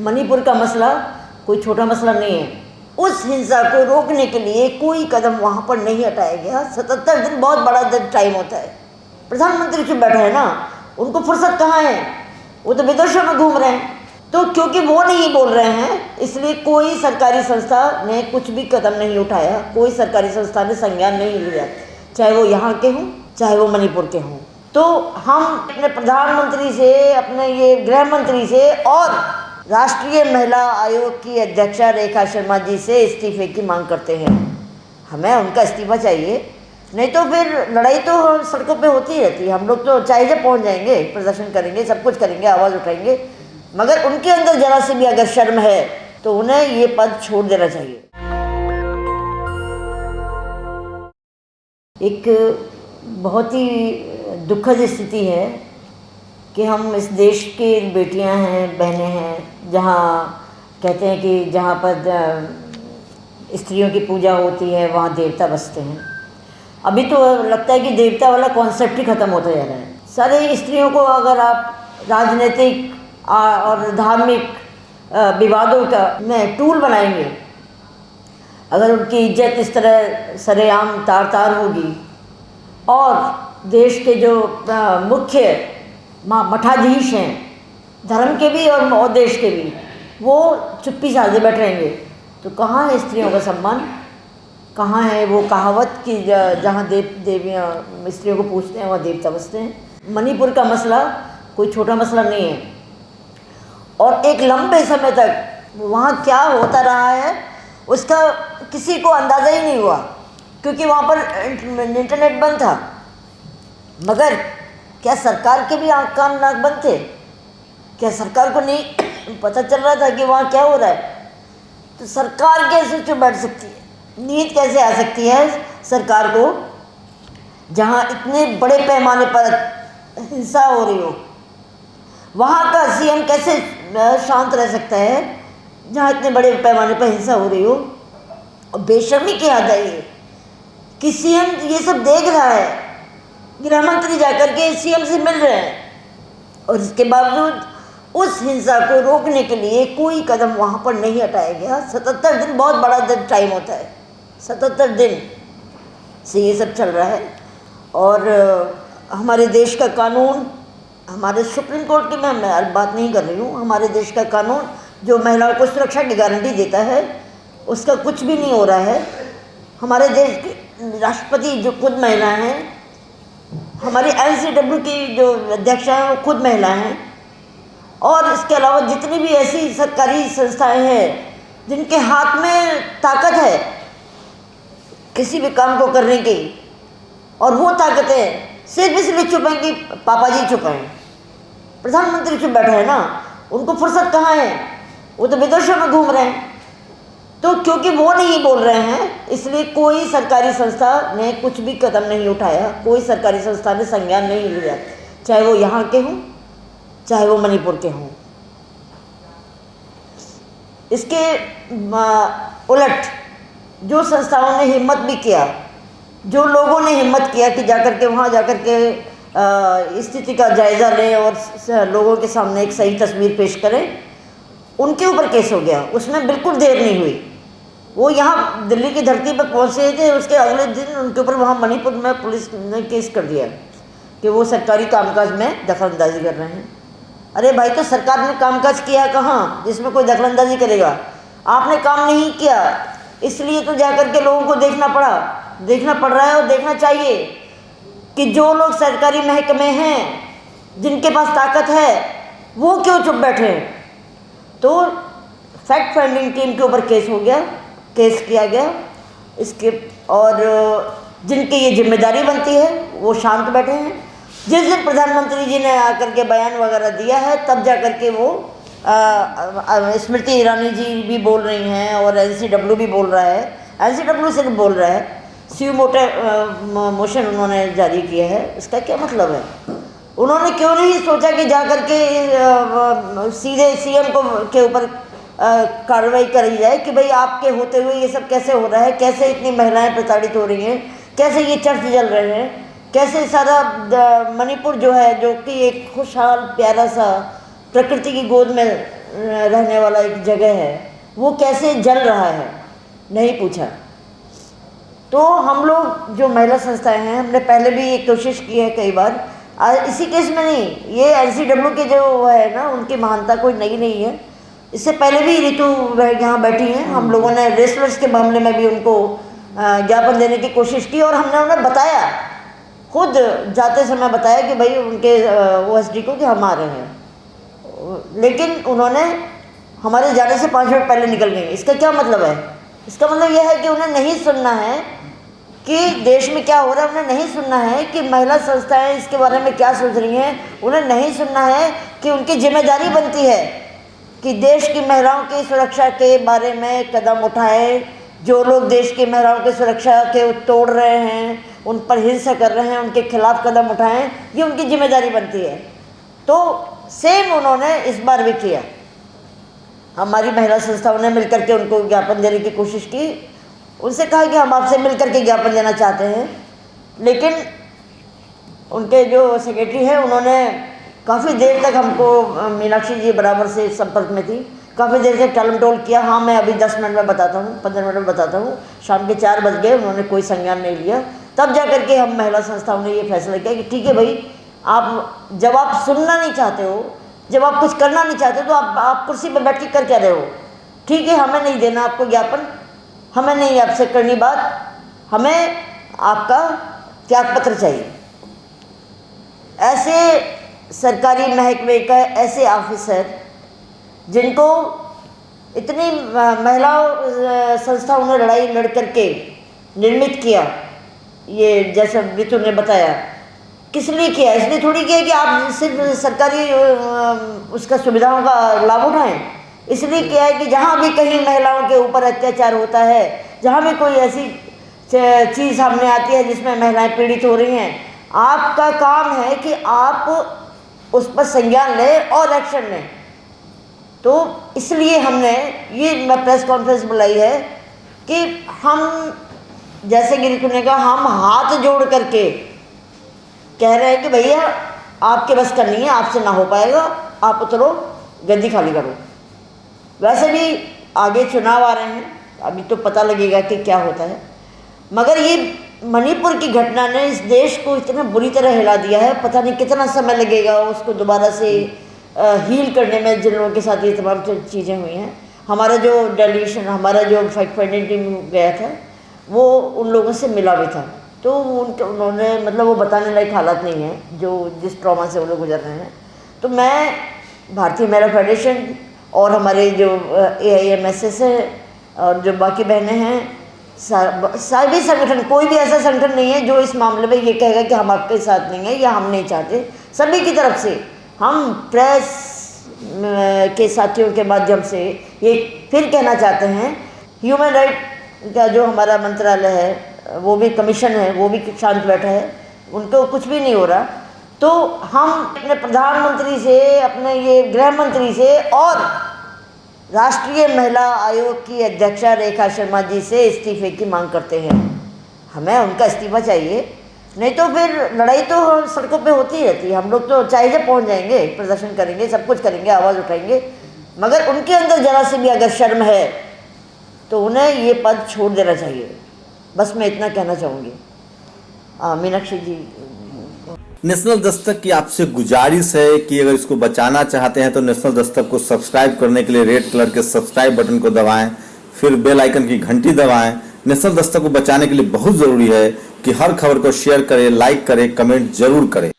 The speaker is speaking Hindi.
मणिपुर का मसला कोई छोटा मसला नहीं है। उस हिंसा को रोकने के लिए कोई कदम वहाँ पर नहीं हटाया गया। 77 दिन बहुत बड़ा टाइम होता है। प्रधानमंत्री चुप बैठे हैं ना, उनको फुर्सत कहाँ है, वो तो विदेशों में घूम रहे हैं। तो क्योंकि वो नहीं बोल रहे हैं, इसलिए कोई सरकारी संस्था ने कुछ भी कदम नहीं उठाया, कोई सरकारी संस्था ने संज्ञान नहीं लिया, चाहे वो यहाँ के हों चाहे वो मणिपुर के हों। तो हम अपने प्रधानमंत्री से, अपने ये गृह मंत्री से और राष्ट्रीय महिला आयोग की अध्यक्षा रेखा शर्मा जी से इस्तीफे की मांग करते हैं। हमें उनका इस्तीफा चाहिए, नहीं तो फिर लड़ाई तो सड़कों पे होती रहती है। हम लोग तो चाहे जब पहुँच जाएंगे, प्रदर्शन करेंगे, सब कुछ करेंगे, आवाज़ उठाएंगे, मगर उनके अंदर जरा से भी अगर शर्म है तो उन्हें ये पद छोड़ देना चाहिए। एक बहुत ही दुखद स्थिति है कि हम इस देश की बेटियां हैं, बहनें हैं, जहाँ कहते हैं कि जहाँ पर स्त्रियों की पूजा होती है वहाँ देवता बसते हैं। अभी तो लगता है कि देवता वाला कॉन्सेप्ट ही ख़त्म होता जा रहा है। सारे स्त्रियों को अगर आप राजनीतिक और धार्मिक विवादों का में टूल बनाएंगे, अगर उनकी इज्जत इस तरह सरेआम तार तार होगी और देश के जो मुख्य मठाधीश हैं, धर्म के भी और देश के भी, वो चुप्पी साधे बैठ रहेंगे, तो कहाँ है स्त्रियों का सम्मान, कहाँ है वो कहावत कि जहाँ देवियाँ स्त्रियों को पूछते हैं वहाँ देवता बसते हैं। मणिपुर का मसला कोई छोटा मसला नहीं है और एक लंबे समय तक वहाँ क्या होता रहा है उसका किसी को अंदाज़ा ही नहीं हुआ, क्योंकि वहाँ पर इंटरनेट बंद था। मगर क्या सरकार के भी आँख कान नाक बंद थे? क्या सरकार को नहीं पता चल रहा था कि वहाँ क्या हो रहा है? तो सरकार कैसे चुप बैठ सकती है? नींद कैसे आ सकती है सरकार को, जहाँ इतने बड़े पैमाने पर हिंसा हो रही हो? वहाँ का सीएम कैसे शांत रह सकता है जहाँ इतने बड़े पैमाने पर हिंसा हो रही हो? और बेशर्मी की हद है ये कि सीएम ये सब देख रहा है, गृह मंत्री जाकर के सीएम से मिल रहे हैं, और इसके बावजूद उस हिंसा को रोकने के लिए कोई कदम वहाँ पर नहीं हटाया गया। 77 दिन बहुत बड़ा टाइम होता है। 77 दिन से ये सब चल रहा है। और हमारे देश का कानून, हमारे सुप्रीम कोर्ट की मैं बात नहीं कर रही हूँ, हमारे देश का कानून जो महिलाओं को सुरक्षा की गारंटी देता है, उसका कुछ भी नहीं हो रहा है। हमारे देश के राष्ट्रपति जो खुद महिला हैं, हमारी NCW की जो अध्यक्षा हैं वो खुद महिला हैं, और इसके अलावा जितनी भी ऐसी सरकारी संस्थाएं हैं जिनके हाथ में ताकत है किसी भी काम को करने की, और वो ताकतें सिर्फ इसलिए चुप हैं कि पापा जी चुप हैं, प्रधानमंत्री चुप बैठे हैं ना, उनको फुर्सत कहाँ है, वो तो विदेशों में घूम रहे हैं। तो क्योंकि वो नहीं बोल रहे हैं, इसलिए कोई सरकारी संस्था ने कुछ भी कदम नहीं उठाया, कोई सरकारी संस्था ने संज्ञान नहीं लिया, चाहे वो यहाँ के हों चाहे वो मणिपुर के हों। इसके उलट जो संस्थाओं ने हिम्मत भी किया, जो लोगों ने हिम्मत किया कि जाकर के वहाँ जाकर के स्थिति का जायज़ा लें और लोगों के सामने एक सही तस्वीर पेश करें, उनके ऊपर केस हो गया। उसमें बिल्कुल देर नहीं हुई। वो यहाँ दिल्ली की धरती पर पहुँचे थे, उसके अगले दिन उनके ऊपर वहाँ मणिपुर में पुलिस ने केस कर दिया कि वो सरकारी कामकाज में दखलंदाजी कर रहे हैं। अरे भाई, तो सरकार ने कामकाज किया कहाँ जिसमें कोई दखलंदाजी करेगा? आपने काम नहीं किया, इसलिए तो जाकर के लोगों को देखना पड़ रहा है, और देखना चाहिए कि जो लोग सरकारी महकमे हैं, जिनके पास ताकत है, वो क्यों चुप बैठे हैं। तो फैक्ट फाइंडिंग टीम के ऊपर केस किया गया इसके, और जिनकी ये जिम्मेदारी बनती है वो शांत बैठे हैं। जिस दिन प्रधानमंत्री जी ने आकर के बयान वगैरह दिया है, तब जाकर के वो स्मृति ईरानी जी भी बोल रही हैं और NCW भी बोल रहा है, NCW से बोल रहा है, सीयू मोशन उन्होंने जारी किया है। इसका क्या मतलब है? उन्होंने क्यों नहीं सोचा कि जाकर के सीधे सीएम के ऊपर कार्रवाई करी जाए कि भाई आपके होते हुए ये सब कैसे हो रहा है, कैसे इतनी महिलाएं प्रताड़ित हो रही हैं, कैसे ये चर्च जल रहे हैं, कैसे सारा मणिपुर जो है, जो कि एक खुशहाल प्यारा सा प्रकृति की गोद में रहने वाला एक जगह है, वो कैसे जल रहा है, नहीं पूछा। तो हम लोग जो महिला संस्थाएं हैं, हमने पहले भी ये कोशिश की है कई बार, इसी केस में नहीं, ये NCW के जो है ना, उनकी महानता कोई नई नहीं है। इससे पहले भी ऋतु यहाँ बैठी हैं, हम लोगों ने रेसलर्स के मामले में भी उनको ज्ञापन देने की कोशिश की, और हमने उन्हें बताया, खुद जाते समय बताया कि भाई उनके OSD को कि हम आ रहे हैं, लेकिन उन्होंने हमारे जाने से 5 मिनट पहले निकल गए। इसका क्या मतलब है? इसका मतलब यह है कि उन्हें नहीं सुनना है कि देश में क्या हो रहा है, उन्हें नहीं सुनना है कि महिला संस्थाएं इसके बारे में क्या सोच रही हैं, उन्हें नहीं सुनना है कि उनकी जिम्मेदारी बनती है कि देश की महिलाओं की सुरक्षा के बारे में कदम उठाएं। जो लोग देश की महिलाओं की सुरक्षा के तोड़ रहे हैं, उन पर हिंसा कर रहे हैं, उनके खिलाफ कदम उठाएं, ये उनकी जिम्मेदारी बनती है। तो सेम उन्होंने इस बार भी किया। हमारी महिला संस्थाओं ने मिलकर के उनको ज्ञापन देने की कोशिश की, उनसे कहा कि हम आपसे मिलकर के ज्ञापन देना चाहते हैं, लेकिन उनके जो सेक्रेटरी हैं उन्होंने काफ़ी देर तक हमको, मीनाक्षी जी बराबर से संपर्क में थी, काफ़ी देर तक टालम टोल किया। हाँ मैं अभी 10 मिनट में बताता हूँ, 15 मिनट में बताता हूँ। शाम के 4 बज गए, उन्होंने कोई संज्ञान नहीं लिया। तब जा कर के हम महिला संस्थाओं ने ये फैसला किया कि ठीक है भाई, आप जब आप सुनना नहीं चाहते हो, जब आप कुछ करना नहीं चाहते, तो आप कुर्सी पर बैठ के कर क्या रहे हो? ठीक है, हमें नहीं देना आपको ज्ञापन, हमें नहीं आपसे करनी बात, हमें आपका त्यागपत्र चाहिए। ऐसे सरकारी महकमे का ऐसे ऑफिसर जिनको इतनी महिलाओं संस्थाओं ने लड़ाई लड़ करके निर्मित किया, ये जैसा ऋतु ने बताया, किस लिए किया? इसलिए थोड़ी किया कि आप सिर्फ सरकारी उसका सुविधाओं का लाभ उठाएं। इसलिए किया है कि जहाँ भी कहीं महिलाओं के ऊपर अत्याचार होता है, जहाँ भी कोई ऐसी चीज़ सामने आती है जिसमें महिलाएं पीड़ित हो रही हैं, आपका काम है कि आप उस पर संज्ञान लें और एक्शन लें। तो इसलिए हमने ये प्रेस कॉन्फ्रेंस बुलाई है कि हम, जैसे कि ऋतु ने कहा, हम हाथ जोड़ करके कह रहे हैं कि भैया आपके बस का नहीं है, आपसे ना हो पाएगा, आप उतरो, गद्दी खाली करो। वैसे भी आगे चुनाव आ रहे हैं, अभी तो पता लगेगा कि क्या होता है, मगर ये मणिपुर की घटना ने इस देश को इतना बुरी तरह हिला दिया है, पता नहीं कितना समय लगेगा उसको दोबारा से हील करने में, जिन लोगों के साथ ये तमाम चीज़ें हुई हैं। हमारा जो डेलीगेशन, हमारा जो फैक्ट फाइंडिंग टीम गया था, वो उन लोगों से मिला भी था, तो उन्होंने मतलब वो बताने लायक हालात नहीं है जो जिस ट्रॉमा से वो लोग गुजर रहे हैं। तो मैं भारतीय महिला फेडरेशन और हमारे जो AIMSS है और जो बाकी बहनें हैं, सभी संगठन, कोई भी ऐसा संगठन नहीं है जो इस मामले में ये कहेगा कि हम आपके साथ नहीं हैं या हम नहीं चाहते। सभी की तरफ से हम प्रेस के साथियों के माध्यम से ये फिर कहना चाहते हैं, ह्यूमन राइट का जो हमारा मंत्रालय है, वो भी कमीशन है, वो भी शांत बैठा है, उनको कुछ भी नहीं हो रहा। तो हम अपने प्रधानमंत्री से, अपने ये गृह मंत्री से और राष्ट्रीय महिला आयोग की अध्यक्षा रेखा शर्मा जी से इस्तीफे की मांग करते हैं। हमें उनका इस्तीफा चाहिए, नहीं तो फिर लड़ाई तो सड़कों पे होती ही रहती है। हम लोग तो चाहे जब पहुँच जाएंगे, प्रदर्शन करेंगे, सब कुछ करेंगे, आवाज़ उठाएंगे, मगर उनके अंदर जरा से भी अगर शर्म है तो उन्हें ये पद छोड़ देना चाहिए। बस मैं इतना कहना चाहूँगी। मीनाक्षी जी, नेशनल दस्तक की आपसे गुजारिश है कि अगर इसको बचाना चाहते हैं तो नेशनल दस्तक को सब्सक्राइब करने के लिए रेड कलर के सब्सक्राइब बटन को दबाएं, फिर बेल आइकन की घंटी दबाएं। नेशनल दस्तक को बचाने के लिए बहुत ज़रूरी है कि हर खबर को शेयर करें, लाइक करें, कमेंट जरूर करें।